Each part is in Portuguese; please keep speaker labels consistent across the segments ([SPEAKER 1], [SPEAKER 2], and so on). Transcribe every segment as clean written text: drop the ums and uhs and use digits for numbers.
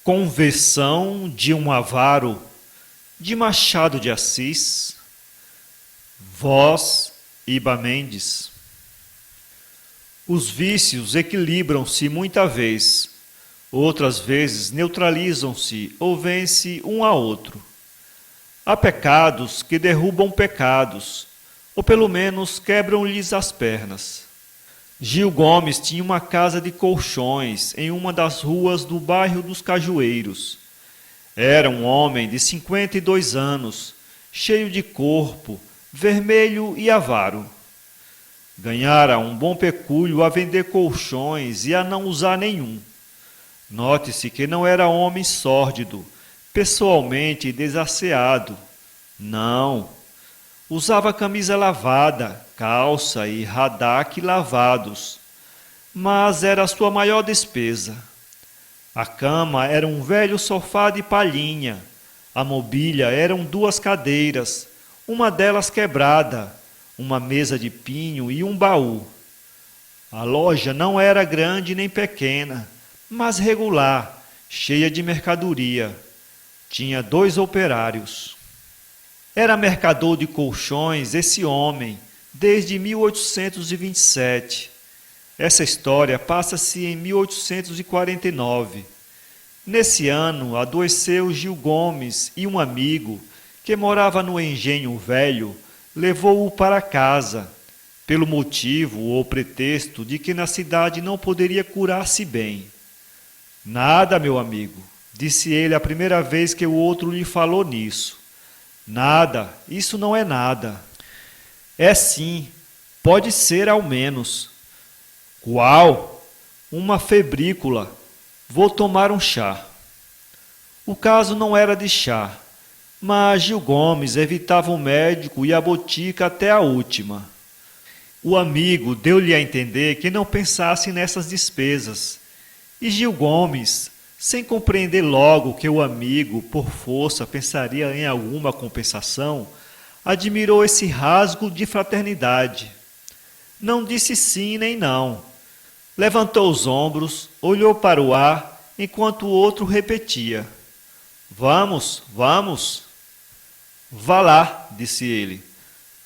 [SPEAKER 1] Conversão de um avaro, de Machado de Assis. Voz, Iba Mendes. Os vícios equilibram-se muita vez, outras vezes neutralizam-se ou vence um a outro. Há pecados que derrubam pecados, ou pelo menos quebram-lhes as pernas. Gil Gomes tinha uma casa de colchões em uma das ruas do bairro dos Cajueiros. Era um homem de 52 anos, cheio de corpo, vermelho e avaro. Ganhara um bom pecúlio a vender colchões e a não usar nenhum. Note-se que não era homem sórdido, pessoalmente desasseado. Não. Usava camisa lavada, calça e radaque lavados. Mas era a sua maior despesa. A cama era um velho sofá de palhinha. A mobília eram 2 cadeiras, uma delas quebrada, uma mesa de pinho e um baú. A loja não era grande nem pequena, mas regular, cheia de mercadoria. Tinha 2 operários. Era mercador de colchões esse homem, desde 1827. Essa história passa-se em 1849. Nesse ano, adoeceu Gil Gomes e um amigo, que morava no Engenho Velho, levou-o para casa, pelo motivo ou pretexto de que na cidade não poderia curar-se bem. Nada, meu amigo, disse ele a primeira vez que o outro lhe falou nisso. Nada, isso não é nada. É sim, pode ser ao menos. Qual? Uma febrícula. Vou tomar um chá. O caso não era de chá, mas Gil Gomes evitava o médico e a botica até a última. O amigo deu-lhe a entender que não pensasse nessas despesas, e Gil Gomes, sem compreender logo que o amigo, por força, pensaria em alguma compensação, admirou esse rasgo de fraternidade. Não disse sim nem não. Levantou os ombros, olhou para o ar, enquanto o outro repetia: Vamos, vamos. Vá lá, disse ele.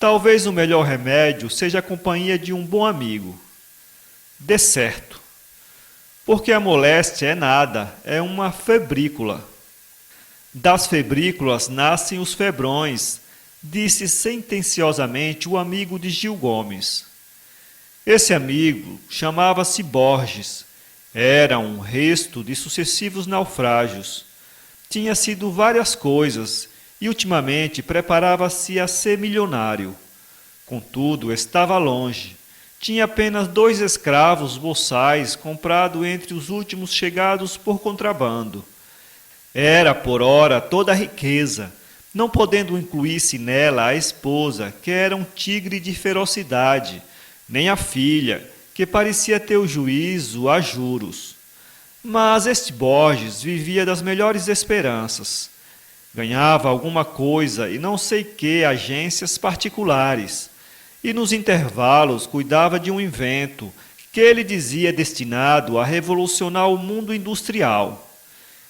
[SPEAKER 1] Talvez o melhor remédio seja a companhia de um bom amigo. Dê certo. Porque a moléstia é nada, é uma febrícula. Das febrículas nascem os febrões, disse sentenciosamente o amigo de Gil Gomes. Esse amigo chamava-se Borges. Era um resto de sucessivos naufrágios. Tinha sido várias coisas e ultimamente preparava-se a ser milionário. Contudo, estava longe. Tinha apenas 2 escravos boçais comprados entre os últimos chegados por contrabando. Era, por ora, toda a riqueza, não podendo incluir-se nela a esposa, que era um tigre de ferocidade, nem a filha, que parecia ter o juízo a juros. Mas este Borges vivia das melhores esperanças. Ganhava alguma coisa e não sei que agências particulares. E nos intervalos cuidava de um invento que ele dizia destinado a revolucionar o mundo industrial.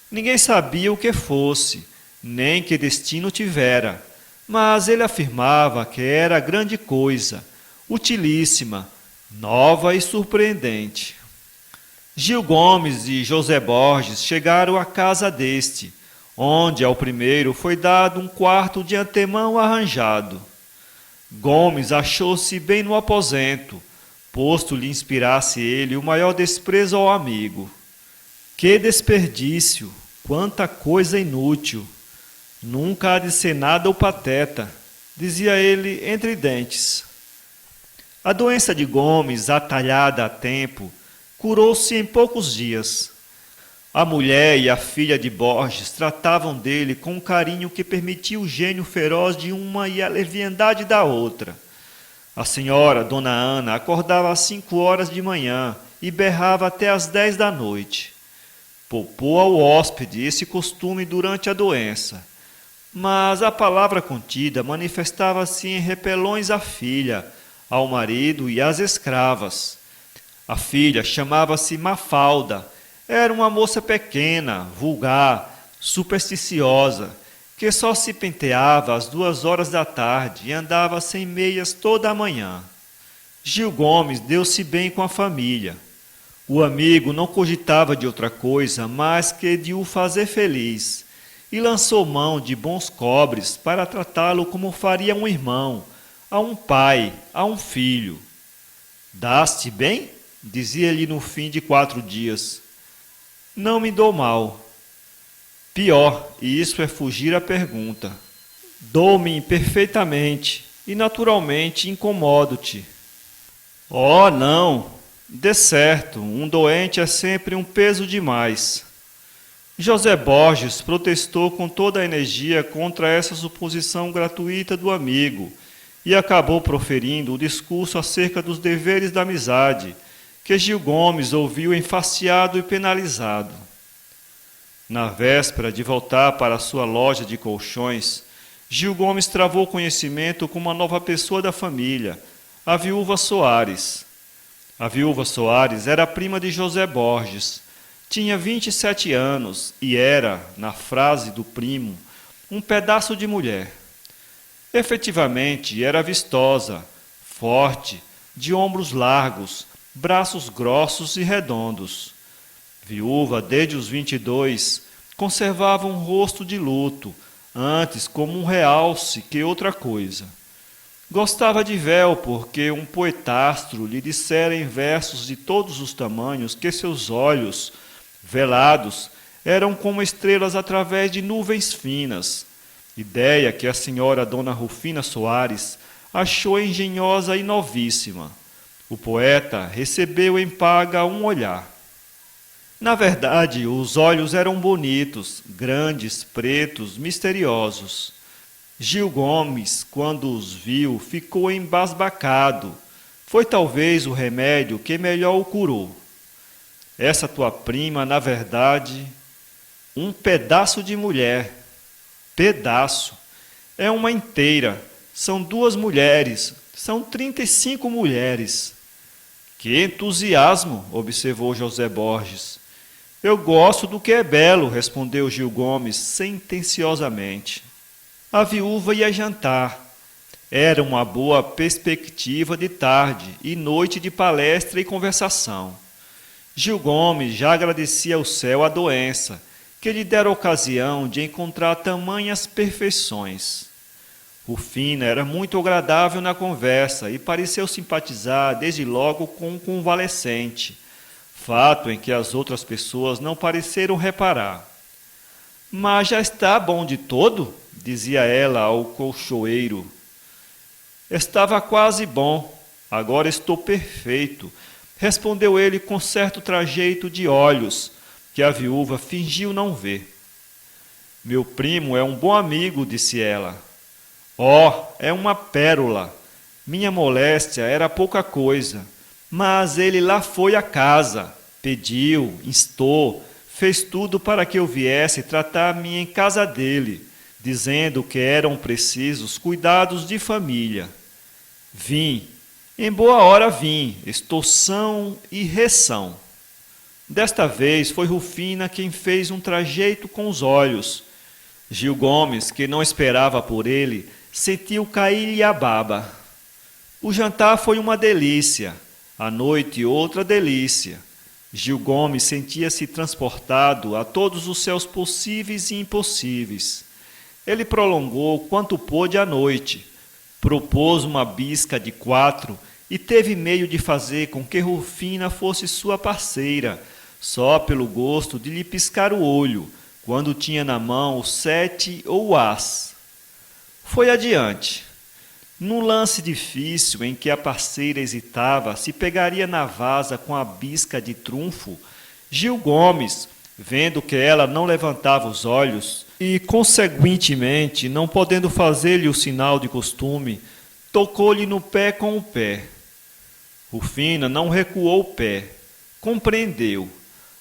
[SPEAKER 1] Ninguém sabia o que fosse, nem que destino tivera, mas ele afirmava que era grande coisa, utilíssima, nova e surpreendente. Gil Gomes e José Borges chegaram à casa deste, onde ao primeiro foi dado um quarto de antemão arranjado. Gomes achou-se bem no aposento, posto lhe inspirasse ele o maior desprezo ao amigo. Que desperdício, quanta coisa inútil! Nunca há de ser nada o pateta, dizia ele entre dentes. A doença de Gomes, atalhada a tempo, curou-se em poucos dias. A mulher e a filha de Borges tratavam dele com um carinho que permitia o gênio feroz de uma e a leviandade da outra. A senhora, Dona Ana, acordava às 5 horas de manhã e berrava até às 10 da noite. Poupou ao hóspede esse costume durante a doença, mas a palavra contida manifestava-se em repelões à filha, ao marido e às escravas. A filha chamava-se Mafalda. Era uma moça pequena, vulgar, supersticiosa, que só se penteava às 2 horas da tarde e andava sem meias toda a manhã. Gil Gomes deu-se bem com a família. O amigo não cogitava de outra coisa mais que de o fazer feliz, e lançou mão de bons cobres para tratá-lo como faria um irmão, a um pai, a um filho. Dás-te bem? Dizia-lhe no fim de 4 dias. Não me dou mal. Pior, e isso é fugir à pergunta. Dou-me perfeitamente e naturalmente incomodo-te. Oh, não! De certo, um doente é sempre um peso demais. José Borges protestou com toda a energia contra essa suposição gratuita do amigo e acabou proferindo o discurso acerca dos deveres da amizade, que Gil Gomes ouviu enfastiado e penalizado. Na véspera de voltar para sua loja de colchões, Gil Gomes travou conhecimento com uma nova pessoa da família, a viúva Soares. A viúva Soares era prima de José Borges, tinha 27 anos e era, na frase do primo, um pedaço de mulher. Efetivamente, era vistosa, forte, de ombros largos, braços grossos e redondos. Viúva desde os 22, conservava um rosto de luto, antes como um realce que outra coisa. Gostava de véu porque um poetastro lhe dissera em versos de todos os tamanhos que seus olhos, velados, eram como estrelas através de nuvens finas, ideia que a senhora Dona Rufina Soares achou engenhosa e novíssima. O poeta recebeu em paga um olhar. Na verdade, os olhos eram bonitos, grandes, pretos, misteriosos. Gil Gomes, quando os viu, ficou embasbacado. Foi talvez o remédio que melhor o curou. Essa tua prima, na verdade, um pedaço de mulher. Pedaço. É uma inteira. São 2 mulheres. São 35 mulheres. Que entusiasmo, observou José Borges. Eu gosto do que é belo, respondeu Gil Gomes sentenciosamente. A viúva ia jantar. Era uma boa perspectiva de tarde e noite de palestra e conversação. Gil Gomes já agradecia ao céu a doença, que lhe dera ocasião de encontrar tamanhas perfeições. Rufina era muito agradável na conversa e pareceu simpatizar desde logo com o convalescente, fato em que as outras pessoas não pareceram reparar. Mas já está bom de todo? Dizia ela ao colchoeiro. Estava quase bom, agora estou perfeito, respondeu ele com certo trajeito de olhos, que a viúva fingiu não ver. Meu primo é um bom amigo, disse ela. Oh, é uma pérola. Minha moléstia era pouca coisa, mas ele lá foi à casa, pediu, instou, fez tudo para que eu viesse tratar-me em casa dele, dizendo que eram precisos cuidados de família. Vim, em boa hora vim, estou são e reção. Desta vez foi Rufina quem fez um trajeito com os olhos. Gil Gomes, que não esperava por ele, sentiu cair-lhe a baba. O jantar foi uma delícia, a noite outra delícia. Gil Gomes sentia-se transportado a todos os céus possíveis e impossíveis. Ele prolongou quanto pôde a noite, propôs uma bisca de 4 e teve meio de fazer com que Rufina fosse sua parceira, só pelo gosto de lhe piscar o olho, quando tinha na mão o 7 ou o as. Foi adiante. Num lance difícil em que a parceira hesitava se pegaria na vasa com a bisca de trunfo, Gil Gomes, vendo que ela não levantava os olhos e, conseguintemente, não podendo fazer-lhe o sinal de costume, tocou-lhe no pé com o pé. Rufina não recuou o pé, compreendeu,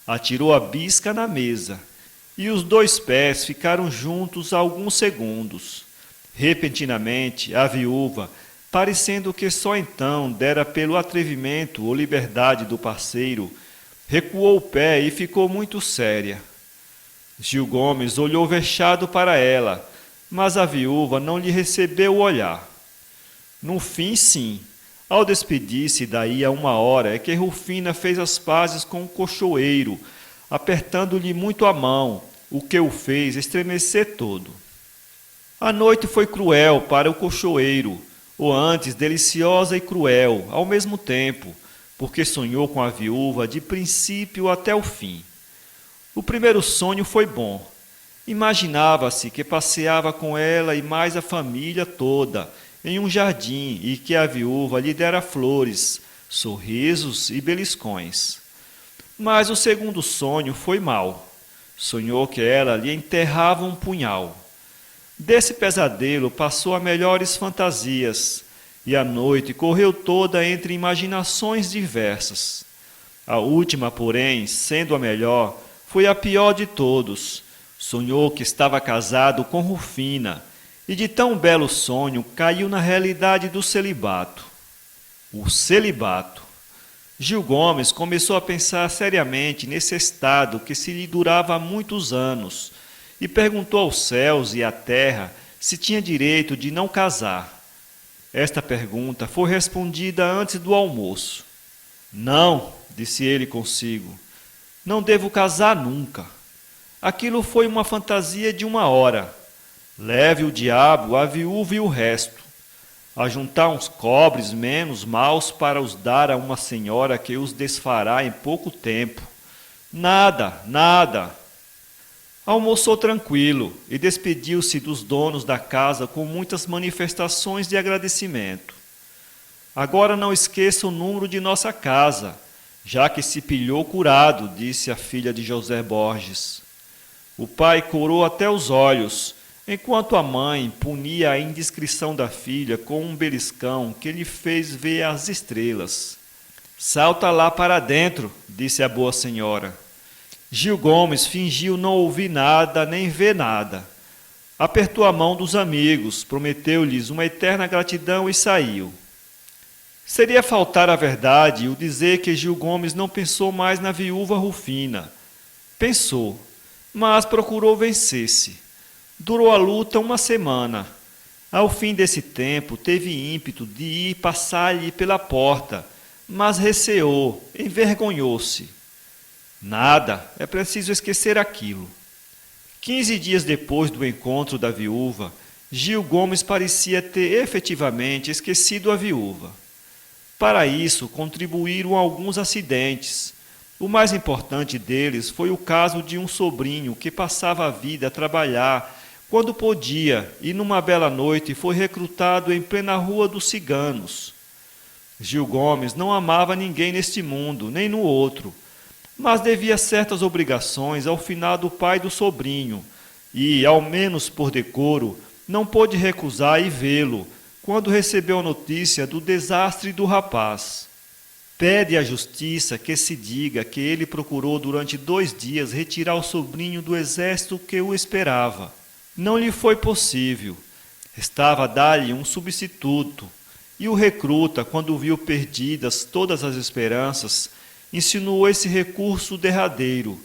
[SPEAKER 1] atirou a bisca na mesa, e os 2 pés ficaram juntos alguns segundos. Repentinamente, a viúva, parecendo que só então dera pelo atrevimento ou liberdade do parceiro, Recuou o pé e ficou muito séria. Gil Gomes olhou vexado para ela, mas a viúva não lhe recebeu o olhar. No fim, sim, ao despedir-se daí a 1 hora, é que Rufina fez as pazes com o cochoeiro, apertando-lhe muito a mão, o que o fez estremecer todo. A noite foi cruel para o cochoeiro, ou antes deliciosa e cruel, ao mesmo tempo, porque sonhou com a viúva de princípio até o fim. O primeiro sonho foi bom. Imaginava-se que passeava com ela e mais a família toda em um jardim e que a viúva lhe dera flores, sorrisos e beliscões. Mas o segundo sonho foi mau. Sonhou que ela lhe enterrava um punhal. Desse pesadelo passou a melhores fantasias, e a noite correu toda entre imaginações diversas. A última, porém, sendo a melhor, foi a pior de todos. Sonhou que estava casado com Rufina, e de tão belo sonho caiu na realidade do celibato. O celibato. Gil Gomes começou a pensar seriamente nesse estado que se lhe durava há muitos anos, e perguntou aos céus e à terra se tinha direito de não casar. Esta pergunta foi respondida antes do almoço. Não, disse ele consigo, não devo casar nunca. Aquilo foi uma fantasia de 1 hora. Leve o diabo, a viúva e o resto. Ajuntar uns cobres menos maus para os dar a uma senhora que os desfará em pouco tempo. Nada, nada. Almoçou tranquilo e despediu-se dos donos da casa com muitas manifestações de agradecimento. Agora não esqueça o número de nossa casa, já que se pilhou curado, disse a filha de José Borges. O pai corou até os olhos, enquanto a mãe punia a indiscrição da filha com um beliscão que lhe fez ver as estrelas. Salta lá para dentro, disse a boa senhora. Gil Gomes fingiu não ouvir nada nem ver nada. Apertou a mão dos amigos, prometeu-lhes uma eterna gratidão e saiu. Seria faltar à verdade o dizer que Gil Gomes não pensou mais na viúva Rufina. Pensou, mas procurou vencer-se. Durou a luta 1 semana. Ao fim desse tempo, teve ímpeto de ir passar-lhe pela porta, mas receou, envergonhou-se. Nada, é preciso esquecer aquilo. 15 dias depois do encontro da viúva, Gil Gomes parecia ter efetivamente esquecido a viúva. Para isso, contribuíram alguns acidentes. O mais importante deles foi o caso de um sobrinho que passava a vida a trabalhar quando podia e numa bela noite foi recrutado em plena Rua dos Ciganos. Gil Gomes não amava ninguém neste mundo, nem no outro, mas devia certas obrigações ao finado pai do sobrinho e, ao menos por decoro, não pôde recusar ir vê-lo quando recebeu a notícia do desastre do rapaz. Pede à justiça que se diga que ele procurou durante 2 dias retirar o sobrinho do exército que o esperava. Não lhe foi possível. Restava dar-lhe um substituto, e o recruta, quando viu perdidas todas as esperanças, insinuou esse recurso derradeiro.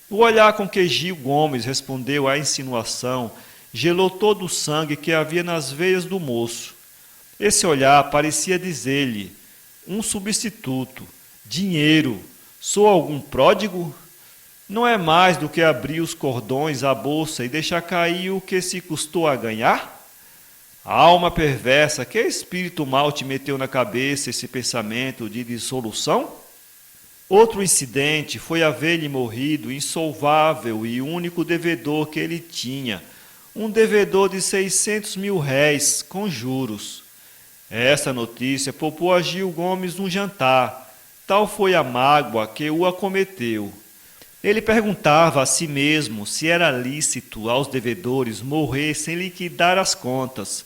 [SPEAKER 1] O olhar com que Gil Gomes respondeu à insinuação gelou todo o sangue que havia nas veias do moço. Esse olhar parecia dizer-lhe: um substituto, dinheiro, sou algum pródigo? Não é mais do que abrir os cordões à bolsa e deixar cair o que se custou a ganhar? Alma perversa, que espírito mal te meteu na cabeça esse pensamento de dissolução? Outro incidente foi haver-lhe morrido insolvável e único devedor que ele tinha, um devedor de 600 mil réis, com juros. Essa notícia poupou a Gil Gomes um jantar, tal foi a mágoa que o acometeu. Ele perguntava a si mesmo se era lícito aos devedores morrer sem liquidar as contas,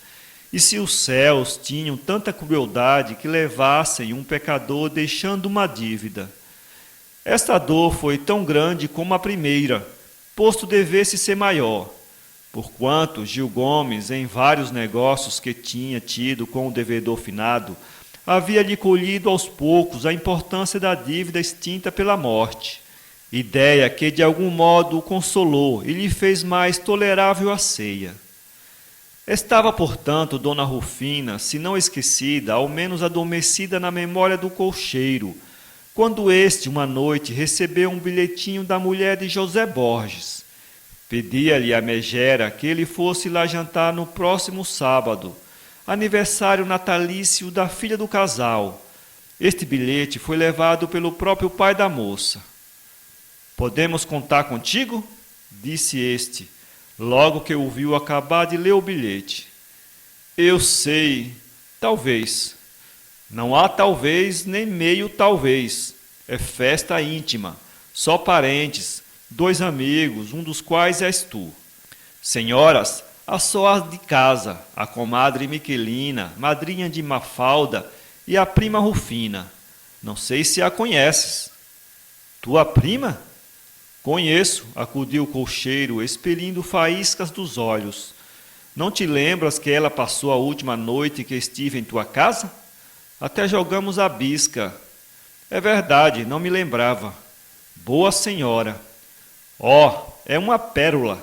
[SPEAKER 1] e se os céus tinham tanta crueldade que levassem um pecador deixando uma dívida. Esta dor foi tão grande como a primeira, posto devesse ser maior, porquanto Gil Gomes, em vários negócios que tinha tido com o devedor finado, havia-lhe colhido aos poucos a importância da dívida extinta pela morte, ideia que de algum modo o consolou e lhe fez mais tolerável a ceia. Estava, portanto, Dona Rufina, se não esquecida, ao menos adormecida na memória do cocheiro, quando este, uma noite, recebeu um bilhetinho da mulher de José Borges. Pedia-lhe a megera que ele fosse lá jantar no próximo sábado, aniversário natalício da filha do casal. Este bilhete foi levado pelo próprio pai da moça. "Podemos contar contigo?" disse este, logo que o viu acabar de ler o bilhete. "Eu sei, talvez." "Não há talvez nem meio talvez. É festa íntima, só parentes, 2 amigos, um dos quais és tu. Senhoras, as sóas de casa, a comadre Miquelina, madrinha de Mafalda, e a prima Rufina. Não sei se a conheces." "Tua prima?" "Conheço", acudiu o cocheiro, expelindo faíscas dos olhos. "Não te lembras que ela passou a última noite que estive em tua casa? Até jogamos a bisca." "É verdade, não me lembrava." "Boa senhora." "Oh, é uma pérola."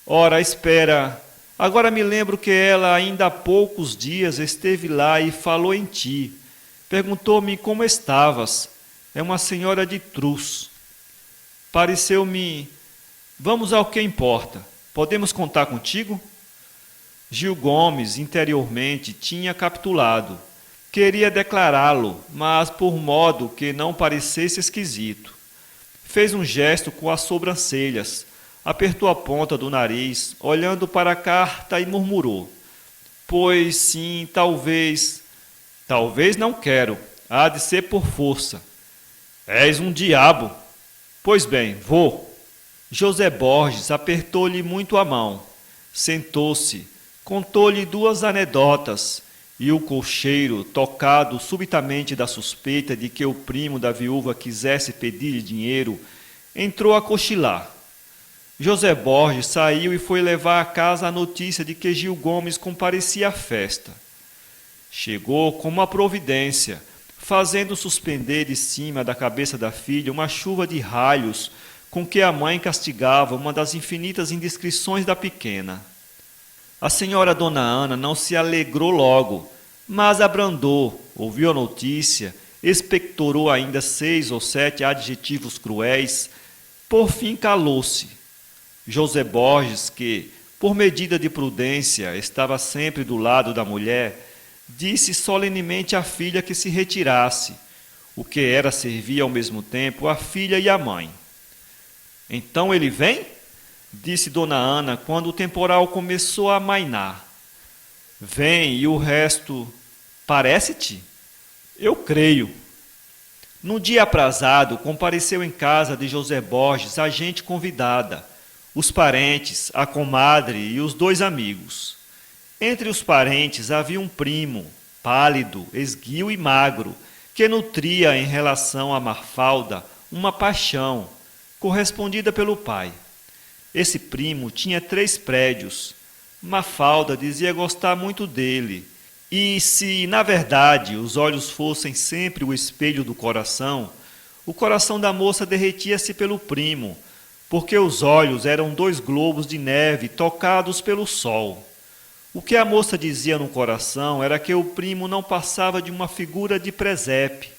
[SPEAKER 1] "Ora, espera. Agora me lembro que ela ainda há poucos dias esteve lá e falou em ti. Perguntou-me como estavas. É uma senhora de Trus. Pareceu-me... Vamos ao que importa. Podemos contar contigo?" Gil Gomes, interiormente, tinha capitulado. Queria declará-lo, mas por modo que não parecesse esquisito. Fez um gesto com as sobrancelhas, apertou a ponta do nariz, olhando para a carta e murmurou: "Pois sim, talvez... Talvez não quero. Há de ser por força." "És um diabo." "Pois bem, vou." José Borges apertou-lhe muito a mão. Sentou-se, contou-lhe 2 anedotas, e o cocheiro, tocado subitamente da suspeita de que o primo da viúva quisesse pedir-lhe dinheiro, entrou a cochilar. José Borges saiu e foi levar à casa a notícia de que Gil Gomes comparecia à festa. Chegou com uma providência, fazendo suspender de cima da cabeça da filha uma chuva de ralhos com que a mãe castigava uma das infinitas indiscrições da pequena. A senhora Dona Ana não se alegrou logo, mas abrandou, ouviu a notícia, expectorou ainda 6 ou 7 adjetivos cruéis, por fim calou-se. José Borges, que, por medida de prudência, estava sempre do lado da mulher, disse solenemente à filha que se retirasse, o que era servir ao mesmo tempo a filha e a mãe. "Então ele vem?" disse Dona Ana, quando o temporal começou a amainar. "Vem, e o resto... Parece-te?" "Eu creio." No dia aprazado, compareceu em casa de José Borges a gente convidada, os parentes, a comadre e os 2 amigos. Entre os parentes havia um primo, pálido, esguio e magro, que nutria em relação a Mafalda uma paixão, correspondida pelo pai. Esse primo tinha 3 prédios. Mafalda dizia gostar muito dele, e se, na verdade, os olhos fossem sempre o espelho do coração, o coração da moça derretia-se pelo primo, porque os olhos eram 2 globos de neve tocados pelo sol. O que a moça dizia no coração era que o primo não passava de uma figura de presépio.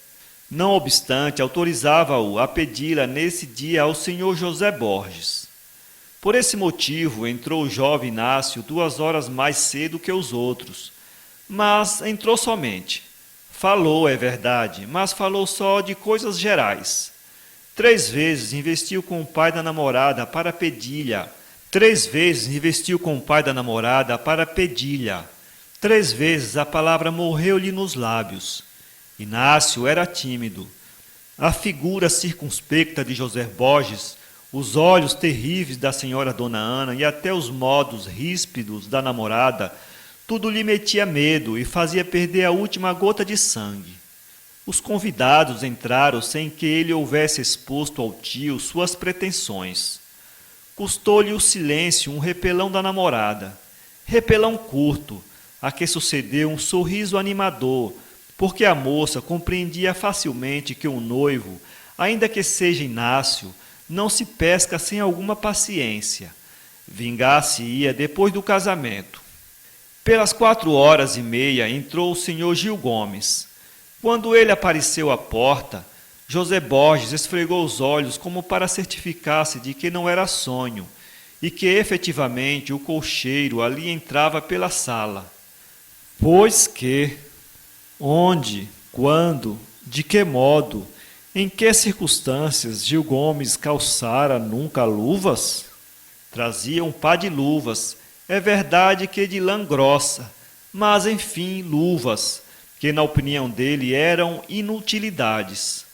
[SPEAKER 1] Não obstante, autorizava-o a pedi-la nesse dia ao senhor José Borges. Por esse motivo, entrou o jovem Inácio 2 horas mais cedo que os outros. Mas entrou somente. Falou, é verdade, mas falou só de coisas gerais. 3 vezes investiu com o pai da namorada para pedi-la. 3 vezes investiu com o pai da namorada para pedi-la. 3 vezes a palavra morreu-lhe nos lábios. Inácio era tímido. A figura circunspecta de José Borges, os olhos terríveis da senhora Dona Ana e até os modos ríspidos da namorada, tudo lhe metia medo e fazia perder a última gota de sangue. Os convidados entraram sem que ele houvesse exposto ao tio suas pretensões. Custou-lhe o silêncio um repelão da namorada. Repelão curto, a que sucedeu um sorriso animador, porque a moça compreendia facilmente que um noivo, ainda que seja inácio, não se pesca sem alguma paciência. Vingar-se-ia depois do casamento. Pelas 4h30 entrou o senhor Gil Gomes. Quando ele apareceu à porta, José Borges esfregou os olhos como para certificar-se de que não era sonho e que efetivamente o cocheiro ali entrava pela sala. Pois que, onde, quando, de que modo, em que circunstâncias Gil Gomes calçara nunca luvas? Trazia um par de luvas, é verdade que de lã grossa, mas enfim, luvas, que na opinião dele eram inutilidades.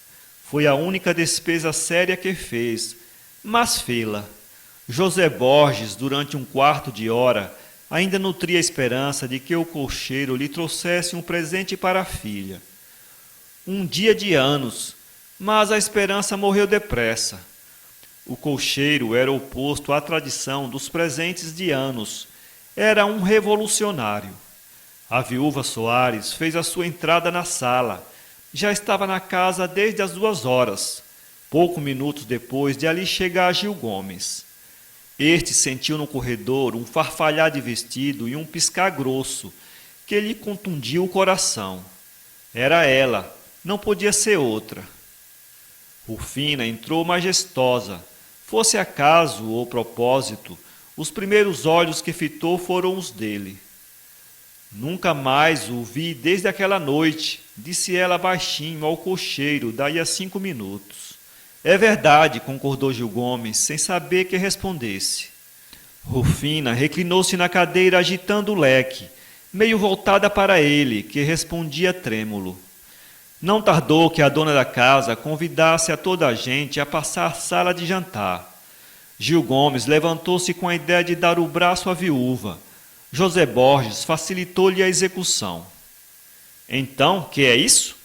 [SPEAKER 1] Foi a única despesa séria que fez, mas fê-la. José Borges, durante um quarto de hora, ainda nutria a esperança de que o cocheiro lhe trouxesse um presente para a filha. Um dia de anos, mas a esperança morreu depressa. O cocheiro era oposto à tradição dos presentes de anos. Era um revolucionário. A viúva Soares fez a sua entrada na sala. Já estava na casa desde as 2h, poucos minutos depois de ali chegar Gil Gomes. Este sentiu no corredor um farfalhar de vestido e um piscar grosso, que lhe contundiu o coração. Era ela, não podia ser outra. Rufina entrou majestosa. Fosse acaso ou propósito, os primeiros olhos que fitou foram os dele. Nunca mais o vi desde aquela noite, disse ela baixinho ao cocheiro, daí a 5 minutos. É verdade, concordou Gil Gomes, sem saber que respondesse. Rufina reclinou-se na cadeira agitando o leque, meio voltada para ele, que respondia trêmulo. Não tardou que a dona da casa convidasse a toda a gente a passar à sala de jantar. Gil Gomes levantou-se com a ideia de dar o braço à viúva. José Borges facilitou-lhe a execução. Então, que é isso?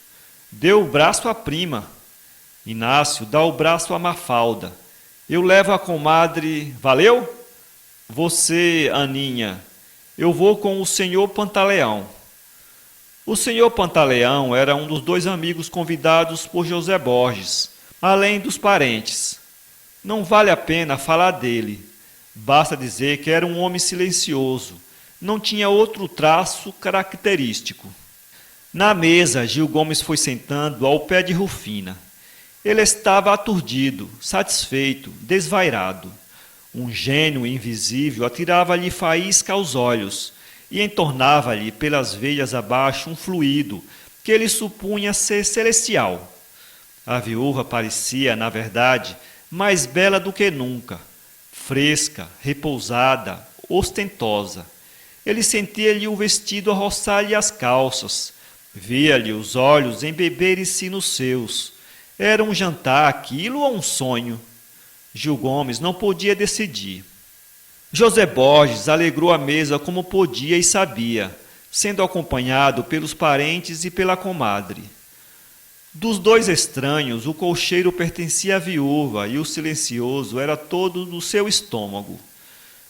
[SPEAKER 1] Deu o braço à prima. Inácio dá o braço à Mafalda. Eu levo a comadre... Valeu? Você, Aninha. Eu vou com o senhor Pantaleão. O senhor Pantaleão era um dos 2 amigos convidados por José Borges, além dos parentes. Não vale a pena falar dele. Basta dizer que era um homem silencioso. Não tinha outro traço característico. Na mesa, Gil Gomes foi sentando ao pé de Rufina. Ele estava aturdido, satisfeito, desvairado. Um gênio invisível atirava-lhe faísca aos olhos e entornava-lhe pelas veias abaixo um fluido que ele supunha ser celestial. A viúva parecia, na verdade, mais bela do que nunca, fresca, repousada, ostentosa. Ele sentia-lhe o vestido a roçar-lhe as calças, via-lhe os olhos embeberem-se nos seus. Era um jantar aquilo ou um sonho? Gil Gomes não podia decidir. José Borges alegrou a mesa como podia e sabia, sendo acompanhado pelos parentes e pela comadre. Dos 2 estranhos, o cocheiro pertencia à viúva e o silencioso era todo do seu estômago.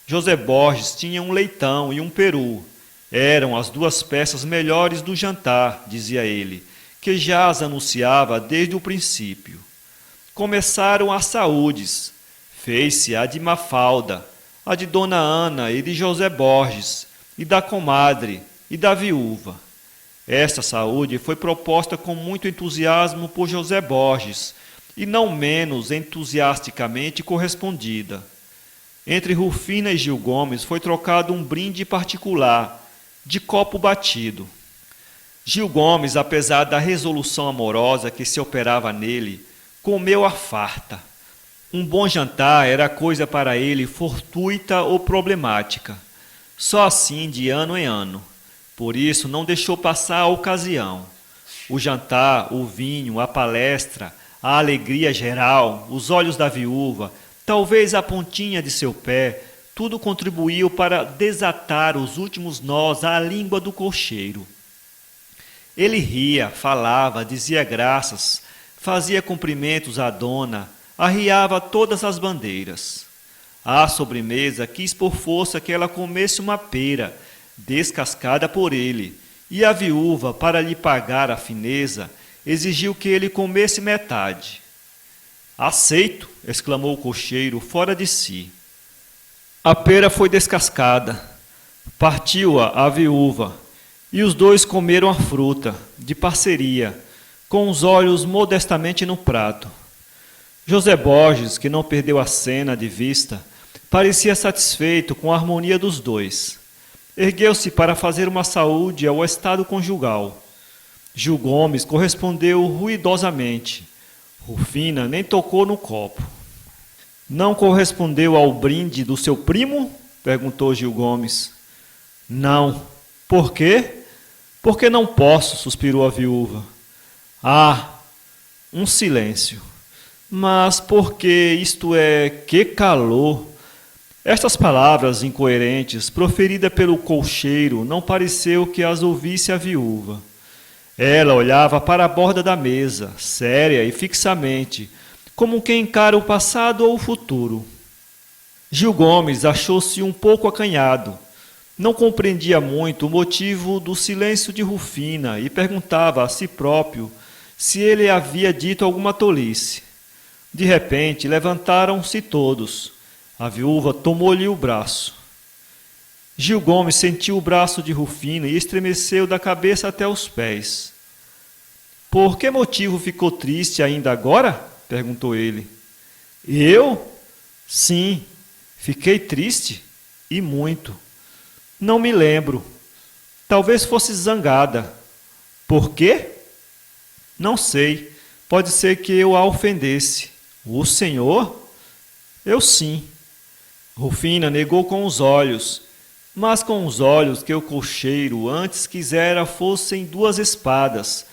[SPEAKER 1] José Borges tinha um leitão e um peru. Eram as 2 peças melhores do jantar, dizia ele, que já as anunciava desde o princípio. Começaram as saúdes. Fez-se a de Mafalda, a de Dona Ana e de José Borges, e da comadre e da viúva. Esta saúde foi proposta com muito entusiasmo por José Borges, e não menos entusiasticamente correspondida. Entre Rufina e Gil Gomes foi trocado um brinde particular, de copo batido. Gil Gomes, apesar da resolução amorosa que se operava nele, comeu à farta. Um bom jantar era coisa para ele fortuita ou problemática, só assim de ano em ano. Por isso não deixou passar a ocasião. O jantar, o vinho, a palestra, a alegria geral, os olhos da viúva, talvez a pontinha de seu pé, tudo contribuiu para desatar os últimos nós à língua do cocheiro. Ele ria, falava, dizia graças, fazia cumprimentos à dona, arriava todas as bandeiras. À sobremesa quis por força que ela comesse uma pera, descascada por ele, E a viúva, para lhe pagar a fineza, exigiu que ele comesse metade. Aceito, exclamou o cocheiro, fora de si. A pera foi descascada. Partiu-a a viúva, e os dois comeram a fruta, de parceria, com os olhos modestamente no prato. José Borges, que não perdeu a cena de vista, parecia satisfeito com a harmonia dos dois. Ergueu-se para fazer uma saúde ao estado conjugal. Gil Gomes correspondeu ruidosamente. Rufina nem tocou no copo. Não correspondeu ao brinde do seu primo? Perguntou Gil Gomes. Não. Por quê? Porque não posso, suspirou a viúva. Ah, um silêncio. Mas porque isto é, que calor! Estas palavras incoerentes, proferidas pelo colcheiro, não pareceu que as ouvisse a viúva. Ela olhava para a borda da mesa, séria e fixamente, como quem encara o passado ou o futuro. Gil Gomes achou-se um pouco acanhado. Não compreendia muito o motivo do silêncio de Rufina e perguntava a si próprio se ele havia dito alguma tolice. De repente, levantaram-se todos. A viúva tomou-lhe o braço. Gil Gomes sentiu o braço de Rufina e estremeceu da cabeça até os pés. Por que motivo ficou triste ainda agora? Perguntou ele. Eu? Sim, fiquei triste, e muito. Não me lembro. Talvez fosse zangada. Por quê? Não sei. Pode ser que eu a ofendesse. O senhor? Eu sim. Rufina negou com os olhos, mas com os olhos que o cocheiro antes quisera fossem duas espadas,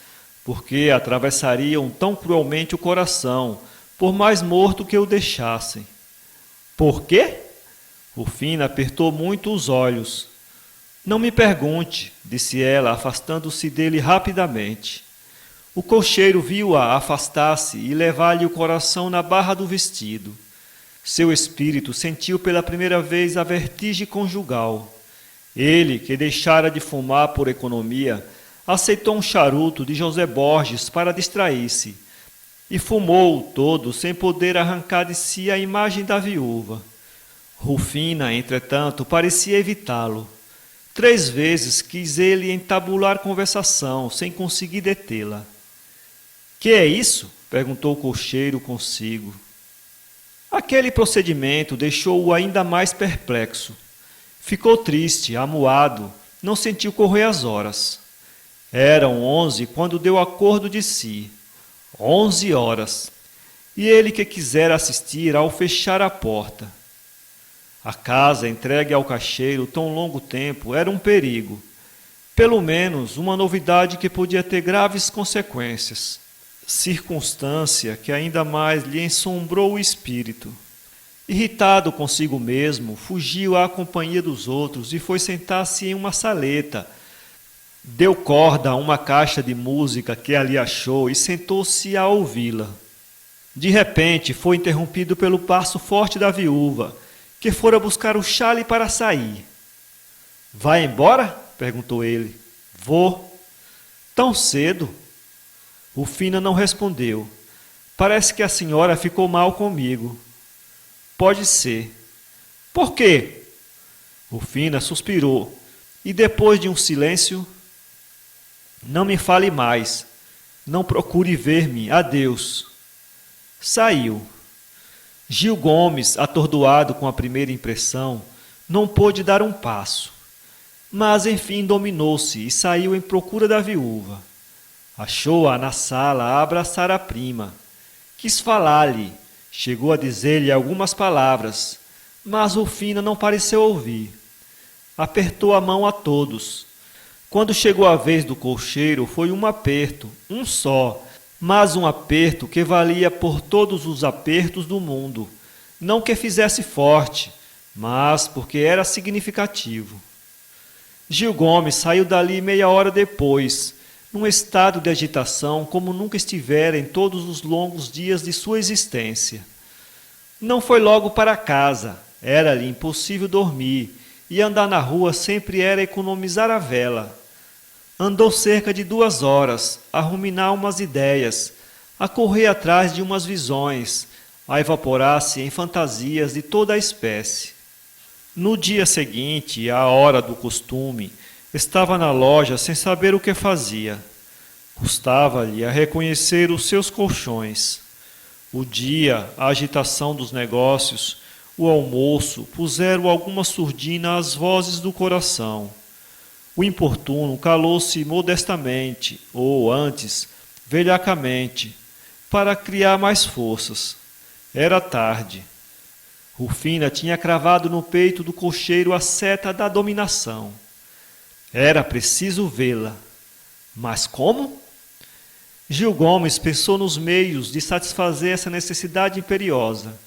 [SPEAKER 1] porque atravessariam tão cruelmente o coração, por mais morto que o deixassem. Por quê? Rufina apertou muito os olhos. Não me pergunte, disse ela, afastando-se dele rapidamente. O cocheiro viu-a afastar-se e levar-lhe o coração na barra do vestido. Seu espírito sentiu pela primeira vez a vertigem conjugal. Ele, que deixara de fumar por economia, aceitou um charuto de José Borges para distrair-se, e fumou-o todo sem poder arrancar de si a imagem da viúva. Rufina, entretanto, parecia evitá-lo. 3 vezes quis ele entabular conversação, sem conseguir detê-la. Que é isso? Perguntou o cocheiro consigo. Aquele procedimento deixou-o ainda mais perplexo. Ficou triste, amuado, não sentiu correr as horas. Eram 11 quando deu acordo de si. 11 horas. E ele que quisera assistir ao fechar a porta. A casa entregue ao caixeiro tão longo tempo era um perigo. Pelo menos uma novidade que podia ter graves consequências. Circunstância que ainda mais lhe ensombrou o espírito. Irritado consigo mesmo, fugiu à companhia dos outros e foi sentar-se em uma saleta. Deu corda a uma caixa de música que ali achou e sentou-se a ouvi-la. De repente foi interrompido pelo passo forte da viúva, que fora buscar o chale para sair. Vai embora? Perguntou ele. Vou. Tão cedo? Rufina não respondeu. Parece que a senhora ficou mal comigo. Pode ser. Por quê? Rufina suspirou e depois de um silêncio, não me fale mais, não procure ver-me, adeus. Saiu. Gil Gomes, atordoado com a primeira impressão, não pôde dar um passo, mas enfim dominou-se e saiu em procura da viúva. Achou-a na sala a abraçar a prima. Quis falar-lhe, chegou a dizer-lhe algumas palavras, mas Rufina não pareceu ouvir. Apertou a mão a todos. Quando chegou a vez do cocheiro, foi um aperto, um só, mas um aperto que valia por todos os apertos do mundo. Não que fizesse forte, mas porque era significativo. Gil Gomes saiu dali meia hora depois, num estado de agitação como nunca estivera em todos os longos dias de sua existência. Não foi logo para casa, era-lhe impossível dormir, e andar na rua sempre era economizar a vela. Andou cerca de 2 horas a ruminar umas ideias, a correr atrás de umas visões, a evaporar-se em fantasias de toda a espécie. No dia seguinte, à hora do costume, estava na loja sem saber o que fazia. Custava-lhe a reconhecer os seus colchões. O dia, a agitação dos negócios, o almoço, puseram alguma surdina às vozes do coração. O importuno calou-se modestamente, ou antes, velhacamente, para criar mais forças. Era tarde. Rufina tinha cravado no peito do cocheiro a seta da dominação. Era preciso vê-la. Mas como? Gil Gomes pensou nos meios de satisfazer essa necessidade imperiosa.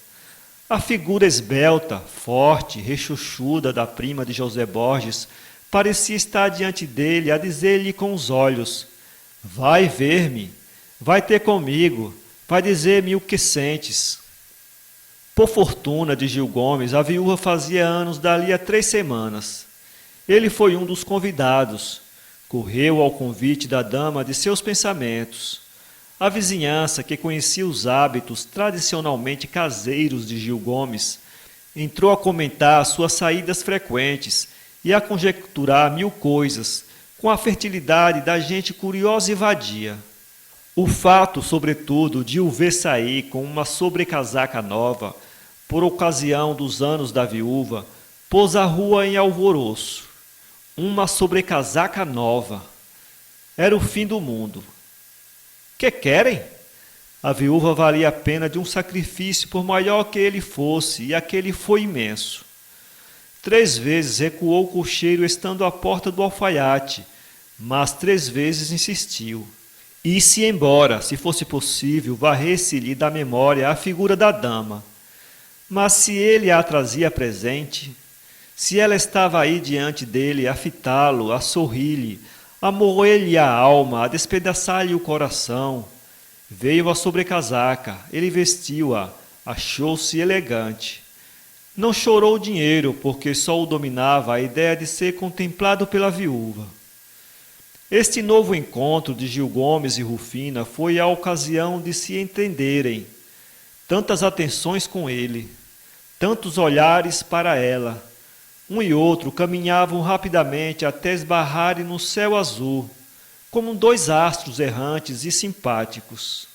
[SPEAKER 1] A figura esbelta, forte, rechuchuda da prima de José Borges parecia estar diante dele a dizer-lhe com os olhos: vai ver-me, vai ter comigo, vai dizer-me o que sentes. Por fortuna de Gil Gomes, a viúva fazia anos dali a 3 semanas. Ele foi um dos convidados. Correu ao convite da dama de seus pensamentos. A vizinhança, que conhecia os hábitos tradicionalmente caseiros de Gil Gomes, entrou a comentar suas saídas frequentes e a conjecturar 1000 coisas, com a fertilidade da gente curiosa e vadia. O fato, sobretudo, de o ver sair com uma sobrecasaca nova, por ocasião dos anos da viúva, pôs a rua em alvoroço. Uma sobrecasaca nova. Era o fim do mundo. Que querem? A viúva valia a pena de um sacrifício, por maior que ele fosse, e aquele foi imenso. 3 vezes recuou o cocheiro estando à porta do alfaiate, mas 3 vezes insistiu. E-se embora, se fosse possível, varresse-lhe da memória a figura da dama. Mas se ele a trazia presente, se ela estava aí diante dele, a fitá-lo, a sorrir-lhe, a moer-lhe a alma, a despedaçar-lhe o coração, veio a sobrecasaca, ele vestiu-a, achou-se elegante. Não chorou o dinheiro, porque só o dominava a ideia de ser contemplado pela viúva. Este novo encontro de Gil Gomes e Rufina foi a ocasião de se entenderem. Tantas atenções com ele, tantos olhares para ela. Um e outro caminhavam rapidamente até esbarrarem no céu azul, como 2 astros errantes e simpáticos.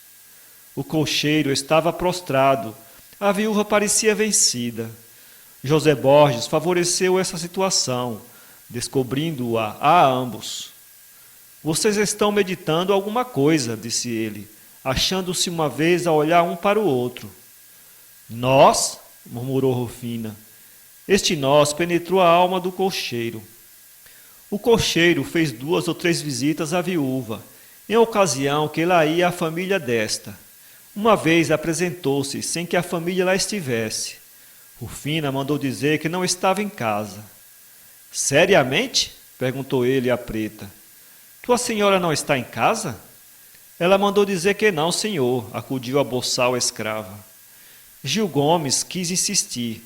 [SPEAKER 1] O cocheiro estava prostrado, a viúva parecia vencida. José Borges favoreceu essa situação, descobrindo-a a ambos. Vocês estão meditando alguma coisa, disse ele, achando-se uma vez a olhar um para o outro. Nós? Murmurou Rufina. Este nós penetrou a alma do cocheiro. O cocheiro fez 2 ou 3 visitas à viúva, em ocasião que lá ia a família desta. Uma vez apresentou-se sem que a família lá estivesse. Rufina mandou dizer que não estava em casa. Seriamente? Perguntou ele à preta. Tua senhora não está em casa? Ela mandou dizer que não, senhor, acudiu a boçal escrava. Gil Gomes quis insistir,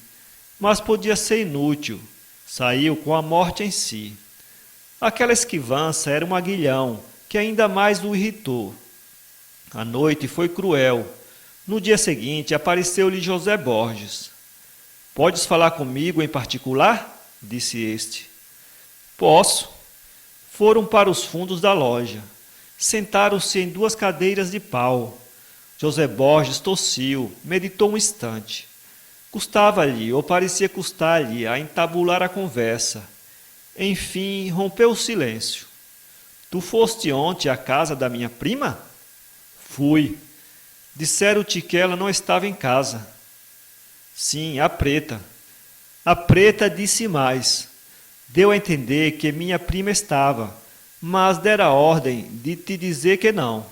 [SPEAKER 1] mas podia ser inútil. Saiu com a morte em si. Aquela esquivança era um aguilhão, que ainda mais o irritou. A noite foi cruel. No dia seguinte apareceu-lhe José Borges. Podes falar comigo em particular? Disse este. Posso. Foram para os fundos da loja. Sentaram-se em 2 cadeiras de pau. José Borges tossiu, meditou um instante. Custava-lhe, ou parecia custar-lhe, a entabular a conversa. Enfim, rompeu o silêncio. Tu foste ontem à casa da minha prima? Fui. Disseram-te que ela não estava em casa. Sim, a preta. A preta disse mais. Deu a entender que minha prima estava, mas dera ordem de te dizer que não.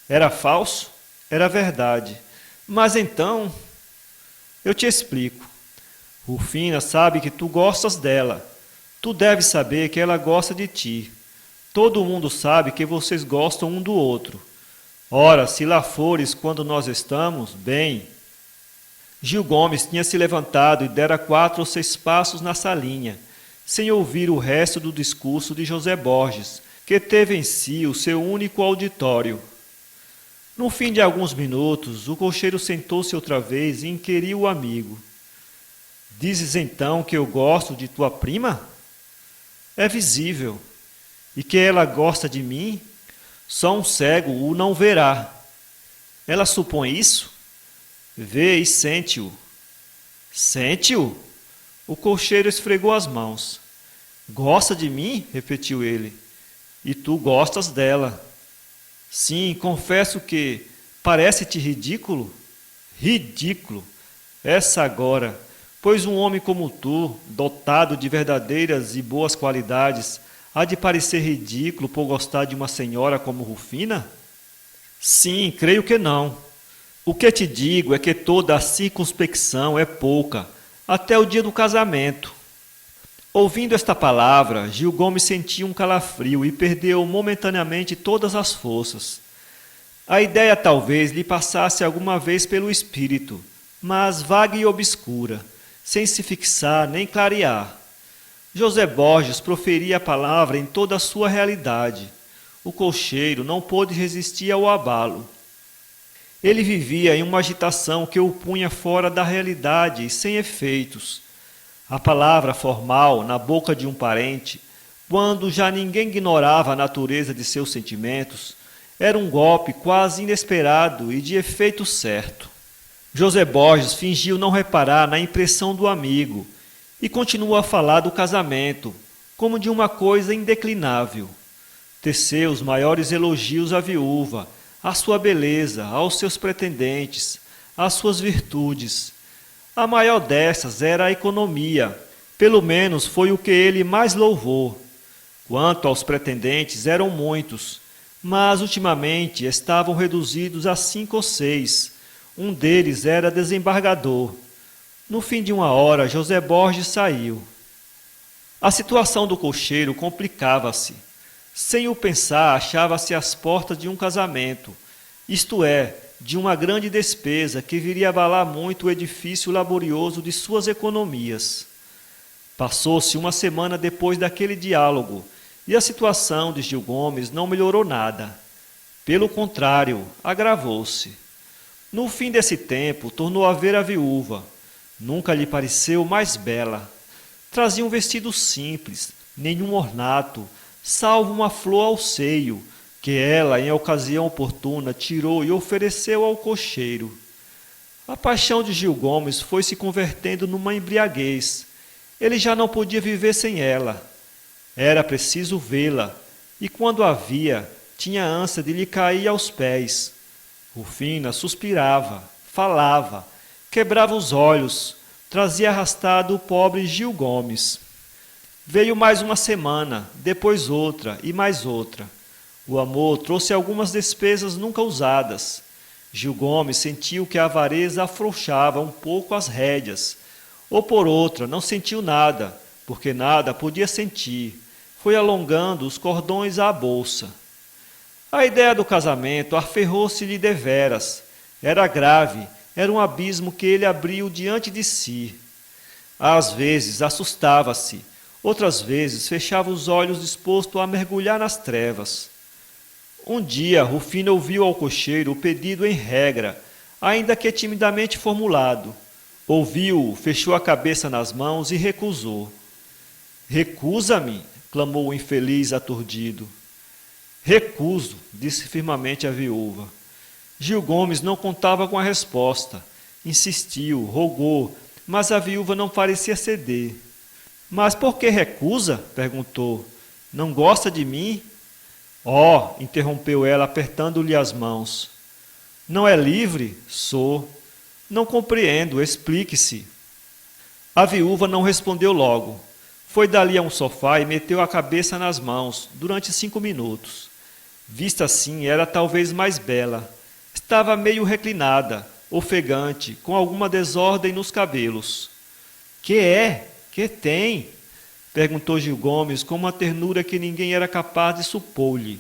[SPEAKER 1] Era falso? Era verdade. Mas então, eu te explico. Rufina sabe que tu gostas dela. Tu deves saber que ela gosta de ti. Todo mundo sabe que vocês gostam um do outro. Ora, se lá fores quando nós estamos, bem. Gil Gomes tinha se levantado e dera 4 ou 6 passos na salinha, sem ouvir o resto do discurso de José Borges, que teve em si o seu único auditório. No fim de alguns minutos, o cocheiro sentou-se outra vez e inquiriu o amigo. Dizes então que eu gosto de tua prima? É visível. E que ela gosta de mim? Só um cego o não verá. Ela supõe isso? Vê e sente-o. Sente-o? O cocheiro esfregou as mãos. Gosta de mim? Repetiu ele. E tu gostas dela. Sim, confesso que parece-te ridículo? Ridículo. Essa agora, pois um homem como tu, dotado de verdadeiras e boas qualidades, há de parecer ridículo por gostar de uma senhora como Rufina? Sim, creio que não. O que te digo é que toda a circunspecção é pouca, até o dia do casamento. Ouvindo esta palavra, Gil Gomes sentiu um calafrio e perdeu momentaneamente todas as forças. A ideia talvez lhe passasse alguma vez pelo espírito, mas vaga e obscura, sem se fixar nem clarear. José Borges proferia a palavra em toda a sua realidade. O cocheiro não pôde resistir ao abalo. Ele vivia em uma agitação que o punha fora da realidade e sem efeitos. A palavra formal na boca de um parente, quando já ninguém ignorava a natureza de seus sentimentos, era um golpe quase inesperado e de efeito certo. José Borges fingiu não reparar na impressão do amigo e continuou a falar do casamento, como de uma coisa indeclinável. Teceu os maiores elogios à viúva, à sua beleza, aos seus pretendentes, às suas virtudes. A maior dessas era a economia, pelo menos foi o que ele mais louvou. Quanto aos pretendentes, eram muitos, mas ultimamente estavam reduzidos a 5 ou 6. Um deles era desembargador. No fim de uma hora, José Borges saiu. A situação do cocheiro complicava-se. Sem o pensar, achava-se às portas de um casamento, isto é, de uma grande despesa que viria a abalar muito o edifício laborioso de suas economias. Passou-se uma semana depois daquele diálogo e a situação de Gil Gomes não melhorou nada. Pelo contrário, agravou-se. No fim desse tempo, tornou a ver a viúva. Nunca lhe pareceu mais bela. Trazia um vestido simples, nenhum ornato, salvo uma flor ao seio, que ela, em ocasião oportuna, tirou e ofereceu ao cocheiro. A paixão de Gil Gomes foi se convertendo numa embriaguez. Ele já não podia viver sem ela. Era preciso vê-la, e quando a via, tinha ânsia de lhe cair aos pés. Rufina suspirava, falava, quebrava os olhos, trazia arrastado o pobre Gil Gomes. Veio mais uma semana, depois outra e mais outra. O amor trouxe algumas despesas nunca usadas. Gil Gomes sentiu que a avareza afrouxava um pouco as rédeas. Ou por outra, não sentiu nada, porque nada podia sentir. Foi alongando os cordões à bolsa. A ideia do casamento aferrou-se-lhe deveras. Era grave, era um abismo que ele abriu diante de si. Às vezes assustava-se, outras vezes fechava os olhos disposto a mergulhar nas trevas. Um dia, Rufina ouviu ao cocheiro o pedido em regra, ainda que timidamente formulado. Ouviu-o, fechou a cabeça nas mãos e recusou. Recusa-me, clamou o infeliz aturdido. Recuso, disse firmemente a viúva. Gil Gomes não contava com a resposta. Insistiu, rogou, mas a viúva não parecia ceder. Mas por que recusa? Perguntou. Não gosta de mim? Oh, interrompeu ela, apertando-lhe as mãos. Não é livre? Sou. Não compreendo, explique-se. A viúva não respondeu logo. Foi dali a um sofá e meteu a cabeça nas mãos, durante 5 minutos. Vista assim, era talvez mais bela. Estava meio reclinada, ofegante, com alguma desordem nos cabelos. Que é? Que tem? Perguntou Gil Gomes com uma ternura que ninguém era capaz de supor-lhe.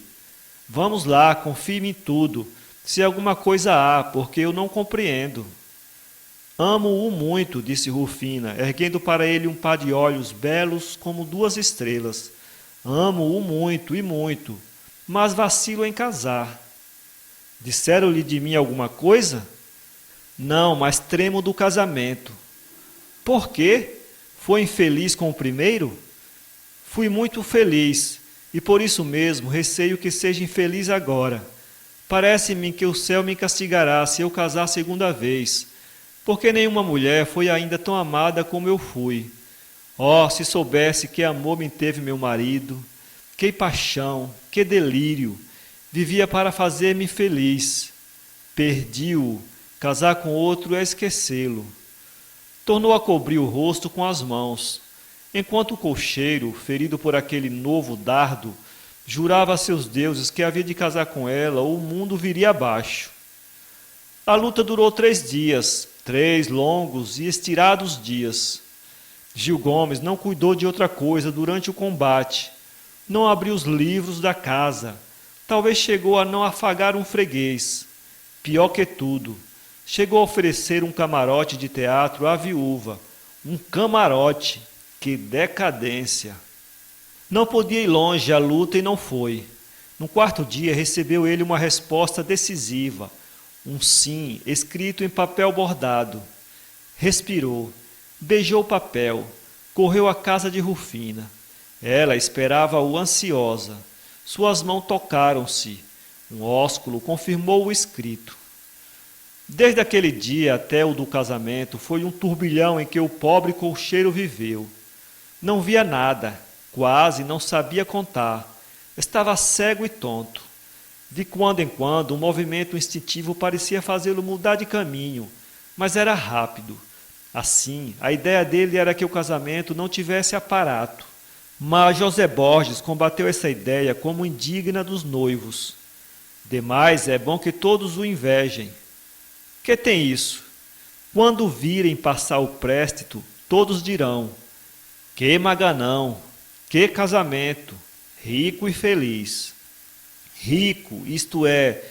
[SPEAKER 1] Vamos lá, confie-me em tudo, se alguma coisa há, porque eu não compreendo. Amo-o muito, disse Rufina, erguendo para ele um par de olhos belos como 2 estrelas. Amo-o muito e muito, mas vacilo em casar. Disseram-lhe de mim alguma coisa? Não, mas tremo do casamento. Por quê? Foi infeliz com o primeiro? Fui muito feliz, e por isso mesmo receio que seja infeliz agora. Parece-me que o céu me castigará se eu casar segunda vez, porque nenhuma mulher foi ainda tão amada como eu fui. Oh, se soubesse que amor me teve meu marido, que paixão, que delírio, vivia para fazer-me feliz. Perdi-o, casar com outro é esquecê-lo. Tornou a cobrir o rosto com as mãos, enquanto o cocheiro, ferido por aquele novo dardo, jurava a seus deuses que havia de casar com ela ou o mundo viria abaixo. A luta durou 3 dias, 3 longos e estirados dias. Gil Gomes não cuidou de outra coisa durante o combate. Não abriu os livros da casa. Talvez chegou a não afagar um freguês. Pior que tudo, chegou a oferecer um camarote de teatro à viúva. Um camarote! Que decadência! Não podia ir longe à luta e não foi. No 4º dia recebeu ele uma resposta decisiva. Um sim, escrito em papel bordado. Respirou. Beijou o papel, correu à casa de Rufina. Ela esperava-o ansiosa. Suas mãos tocaram-se. Um ósculo confirmou o escrito. Desde aquele dia até o do casamento foi um turbilhão em que o pobre cocheiro viveu. Não via nada, quase não sabia contar. Estava cego e tonto. De quando em quando um movimento instintivo parecia fazê-lo mudar de caminho, mas era rápido. Assim, a ideia dele era que o casamento não tivesse aparato. Mas José Borges combateu essa ideia como indigna dos noivos. Demais é bom que todos o invejem. Que tem isso? Quando virem passar o préstito, todos dirão: que maganão, que casamento, rico e feliz. Rico, isto é,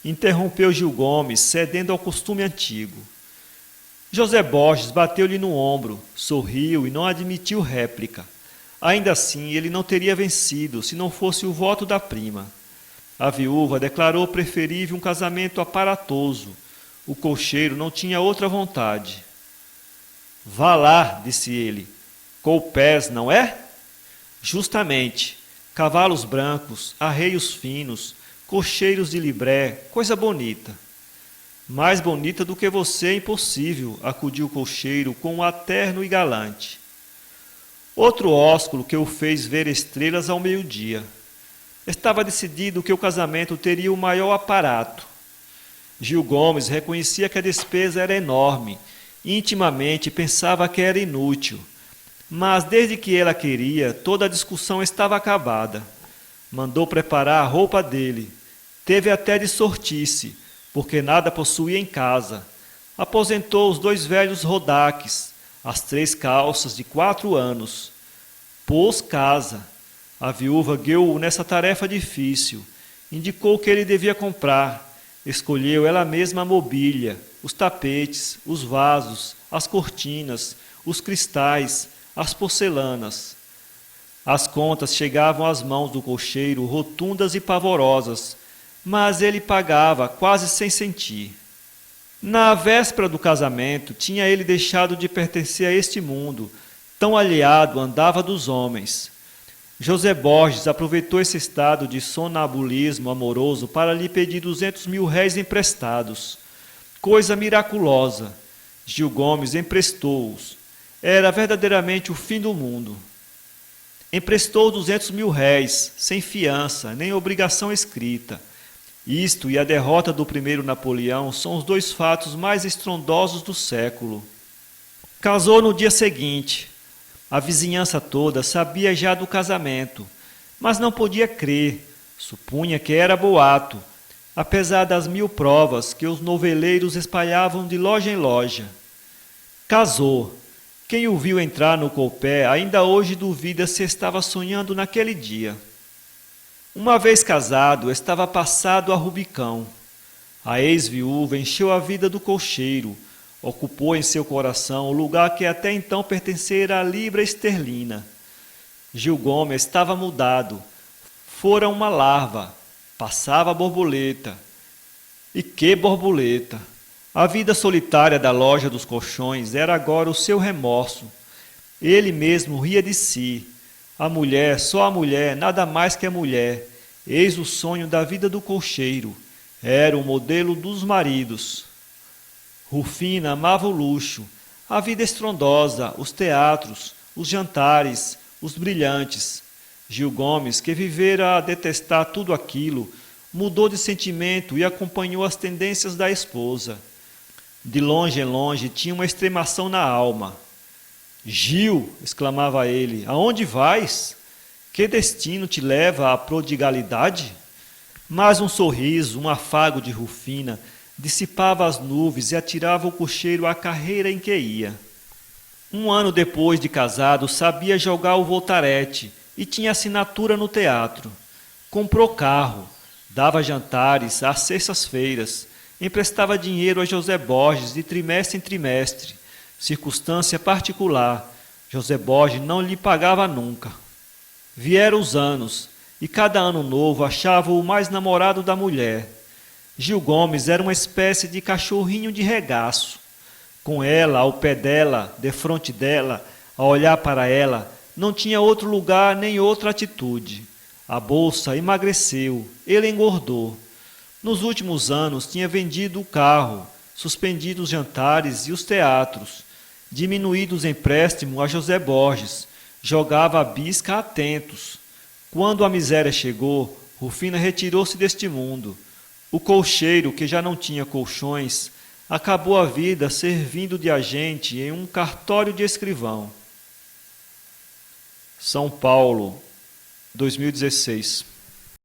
[SPEAKER 1] interrompeu Gil Gomes, cedendo ao costume antigo. José Borges bateu-lhe no ombro, sorriu e não admitiu réplica. Ainda assim, ele não teria vencido se não fosse o voto da prima. A viúva declarou preferível um casamento aparatoso. O cocheiro não tinha outra vontade. Vá lá, disse ele, coupés, não é? Justamente, cavalos brancos, arreios finos, cocheiros de libré, coisa bonita. Mais bonita do que você é impossível, acudiu o cocheiro com um ar terno e galante. Outro ósculo que o fez ver estrelas ao meio-dia. Estava decidido que o casamento teria o maior aparato. Gil Gomes reconhecia que a despesa era enorme, intimamente pensava que era inútil. Mas desde que ela queria, toda a discussão estava acabada. Mandou preparar a roupa dele. Teve até de sortir-se, porque nada possuía em casa. Aposentou os 2 velhos rodaques, as 3 calças de 4 anos. Pôs casa. A viúva guiou-o nessa tarefa difícil. Indicou o que ele devia comprar. Escolheu ela mesma a mobília, os tapetes, os vasos, as cortinas, os cristais, as porcelanas. As contas chegavam às mãos do cocheiro rotundas e pavorosas, mas ele pagava quase sem sentir. Na véspera do casamento, tinha ele deixado de pertencer a este mundo, tão aliado andava dos homens. José Borges aproveitou esse estado de sonambulismo amoroso para lhe pedir 200.000 réis emprestados. Coisa miraculosa. Gil Gomes emprestou-os. Era verdadeiramente o fim do mundo. Emprestou 200.000 réis, sem fiança, nem obrigação escrita. Isto e a derrota do primeiro Napoleão são os 2 fatos mais estrondosos do século. Casou no dia seguinte. A vizinhança toda sabia já do casamento, mas não podia crer, supunha que era boato, apesar das 1000 provas que os noveleiros espalhavam de loja em loja. Casou. Quem o viu entrar no coupé ainda hoje duvida se estava sonhando naquele dia. Uma vez casado, estava passado a Rubicão. A ex-viúva encheu a vida do cocheiro, ocupou em seu coração o lugar que até então pertencera à libra esterlina. Gil Gomes estava mudado. Fora uma larva. Passava a borboleta. E que borboleta! A vida solitária da loja dos colchões era agora o seu remorso. Ele mesmo ria de si. A mulher, só a mulher, nada mais que a mulher. Eis o sonho da vida do colcheiro. Era o modelo dos maridos. Rufina amava o luxo, a vida estrondosa, os teatros, os jantares, os brilhantes. Gil Gomes, que vivera a detestar tudo aquilo, mudou de sentimento e acompanhou as tendências da esposa. De longe em longe tinha uma extremação na alma. Gil, exclamava ele, aonde vais? Que destino te leva à prodigalidade? Mas um sorriso, um afago de Rufina, dissipava as nuvens e atirava o cocheiro à carreira em que ia. Um ano depois de casado, sabia jogar o voltarete e tinha assinatura no teatro. Comprou carro, dava jantares às sextas-feiras, emprestava dinheiro a José Borges de trimestre em trimestre, circunstância particular. José Borges não lhe pagava nunca. Vieram os anos, e cada ano novo achava-o o mais namorado da mulher. Gil Gomes era uma espécie de cachorrinho de regaço. Com ela, ao pé dela, defronte dela, a olhar para ela, não tinha outro lugar nem outra atitude. A bolsa emagreceu, ele engordou. Nos últimos anos tinha vendido o carro, suspendido os jantares e os teatros, diminuído os empréstimos a José Borges, jogava a bisca a tentos. Quando a miséria chegou, Rufina retirou-se deste mundo. O colcheiro, que já não tinha colchões, acabou a vida servindo de agente em um cartório de escrivão. São Paulo, 2016.